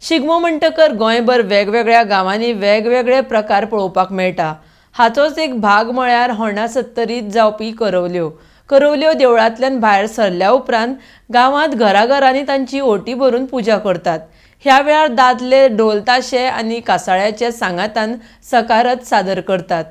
शिगमो म्हणटकर गोंयभर वेगवेगळ्या गांवांनी वेगवेगळे प्रकार पळोवपाक मेळटा। हाचोच एक भाग म्हळ्यार होण्या सत्तरीत जावपी करवल्यो देवळांतल्यान भायर सरल्या उपरांत गांवांत घराघरांनी तांची ओटी भरून पुजा करतात। ह्या वेळार दादले ढोल ताशे आनी कासाळ्याचे सांगातान सकारत सादर करतात।